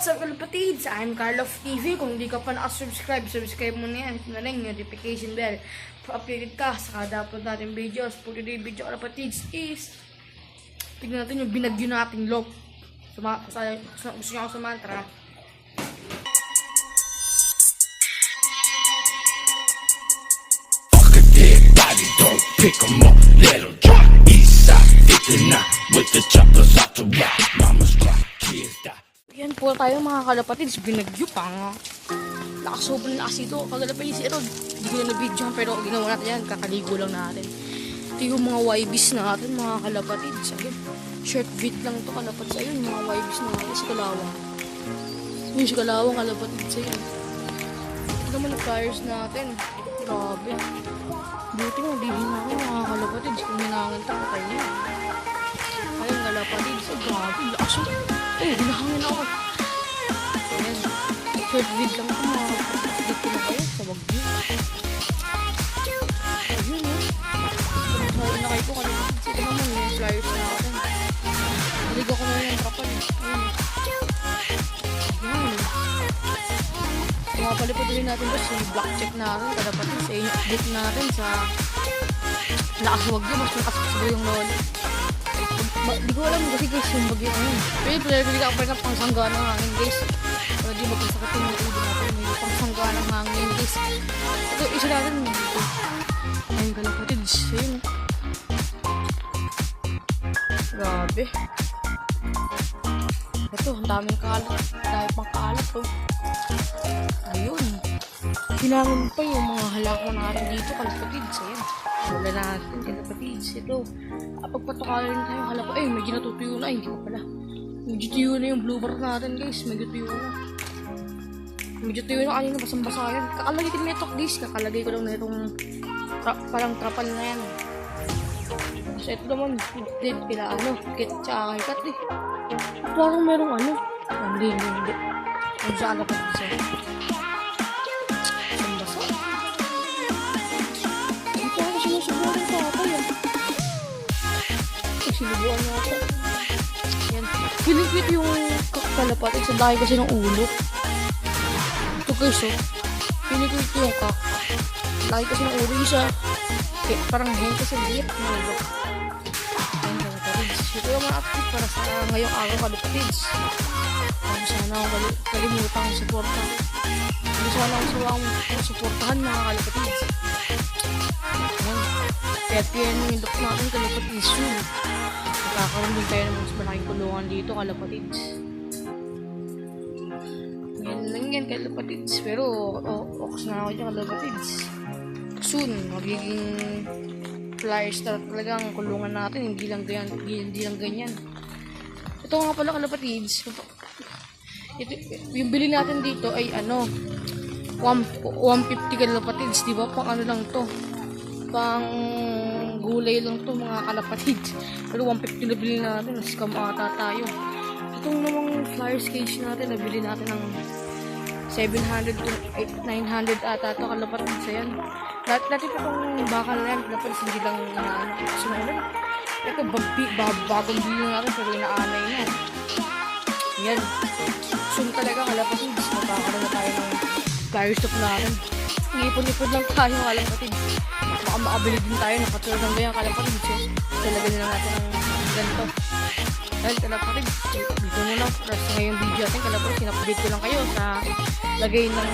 What's up, kalapatids? I'm Carl of TV. Kung hindi ka pa nakasubscribe, subscribe mo na yan. Hit mo na yung notification bell. Pa-updated ka sa kada upload natin videos. For today's video, kalapatids, is tignan natin yung binagyo nating log. Gusto nyo ako sa mantra. Fuck a dead body, don't pick 'em up, let 'em drop. Eastside 59 with the choppers out to rock. Mama's cry, kids die. Yan po tayo mga kalapatids, binagyo pa nga. Sobrang lakas ito, kagalapay si Erod. Hindi ko na na-videohan pero ginawa natin yan, kakaligo lang natin. Ito yung mga YBs natin mga kalapatids. Ayun, short beat lang ito kalapatids. Ayun, mga YBs natin si Kalawang. Yung si Kalawang kalapatids ayun. Ito naman yung flyers natin. Grabe. Buti mo, dihin ako mga kalapatids. Kung hinangin ito, patay niya. Ayun, kalapatids. Grabe, lakas yun. Eh, hinahangin ako. Ayan. Short vid lang ito mga kapatid ko na kayo sa wag yun. Ayun yun. Sorry na kayo ko kalapatids. Ito naman yung flyers na ako. Naligaw ko na yung trapal. Ayun. Ayun. Mapalipad rin natin boss yung block check natin kalapatids. Ayun yung update natin sa lakas wag yun. Mas nakasabay yung lolo. Di ko alam kasi guys yung bagyo ngayon. Pero pwede ka pa rin pangsangga ng hangin guys. Pero di magkasakit yung mga natin. May pangsangga ng hangin guys. Ito isa natin dito. Ayun kalapatids. Ayun. Grabe. Ito, ang daming kalat. Dahil pang kalat oh. Ayun. Hinangon pa yung mga halakon natin dito kalapatids. Ayun. Wala natin kalapatids. Ito. Pagpatukalan rin tayo, hala ko, medyo natutuyo na, hindi ko pala. Medyo tuyo na yung blue bar natin guys, medyo tuyo na. Medyo tuyo na kanina, basang-basa yan. Kakalagay din na ito guys, kakalagay ko lang na itong parang trapal na yan. Kasi ito naman, din pila kit tsaka hikat eh. Parang merong hindi. Ang saan pa ito sa'yo. Basang-basa. Hindi ko ako sinusubuhan ng tatay ah. Sinubuan na ako. Yan. Feeling ko ito yung kalapatids. Sa dahil kasi ng ulo. Ito guys oh. Feeling ko ito yung dahil kasi ng ulo. Isa. Parang hen kasi liit. Ulo. Yan kalapatids. Ito yung mga update para sa ngayong araw kalapatids. Sana akong kalimutang suporta. Sana akong suportahan mga kalapatids. Yan. Kaya pinindok natin kalapatids yun. Magkakaroon din tayo ng mas malaking kulungan dito kalapatids. Yan lang yan kalapatids. Pero oks na ako dyan kalapatids. Soon magiging flyers talagang kulungan natin. Hindi lang ganyan. Ito nga pala kalapatids. Ito, yung bili natin dito ay 150 kalapatids. Diba? Pang lang to. Pang gulay lang to mga kalapatids. Pero 150 na bili natin. Scam ata tayo. Itong namang flyers cage natin, nabili natin ng 700 to 900 ata to kalapatids. Ayan. Dati pa itong bakal na yan. Kalapatids hindi lang sumunod. Ito bagong bili natin pero inaanay na. Ayan. Soon talaga kalapatids. Magkakaroon na tayo ng flyers shop natin. Ipon-ipon lang tayo kalapatids. Baka makabili din tayo ng katulad ng ganyan kalapatids. Talagyan na natin ng ganito. Dahil kalapatids, dito muna sa ngayong video natin kalapatids, sinapdate ko lang kayo sa lagay ng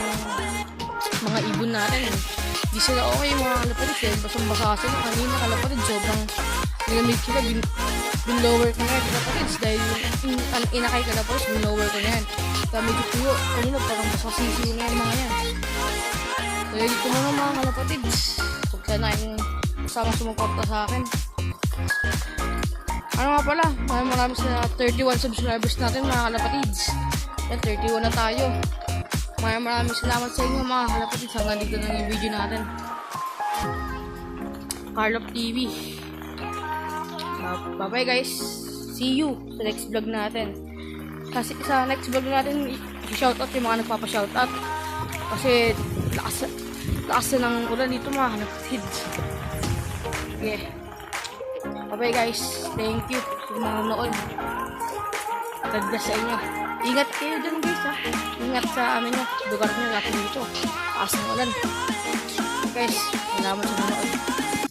mga ibon natin. Di sila okay mga kalapatids eh. Basang-basa sila kanina kalapatids. Sobrang nilamig sila. Bin-lower ko na yan kalapatids. Dahil inakay kalapatids, bin-lower ko na yan. Kaya medyo tuyo. Kanina parang basasisi na yan mga yan. Kaya dito muna mga kalapatids. Sana yung kasama sumuporta sa akin. Ano nga pala, maraming sa 31 subscribers natin mga kalapatids. Yan, 31 na tayo. Maraming salamat sa inyo mga kalapatids. Hanggang dito na yung video natin. Carl of TV. Bye bye guys. See you sa next vlog natin. Kasi sa next vlog natin, i-shoutout yung mga nagpapa-shoutout. Kasi lakas na ng ulan dito mga kalapatids. Okay. Bye bye guys. Thank you sa mga nanood. God bless sa inyo. Ingat kayo dyan guys ha. Ingat sa ano nyo, lugar nyo, natin dito. Taas ng ulan. Guys, salamat sa nanood.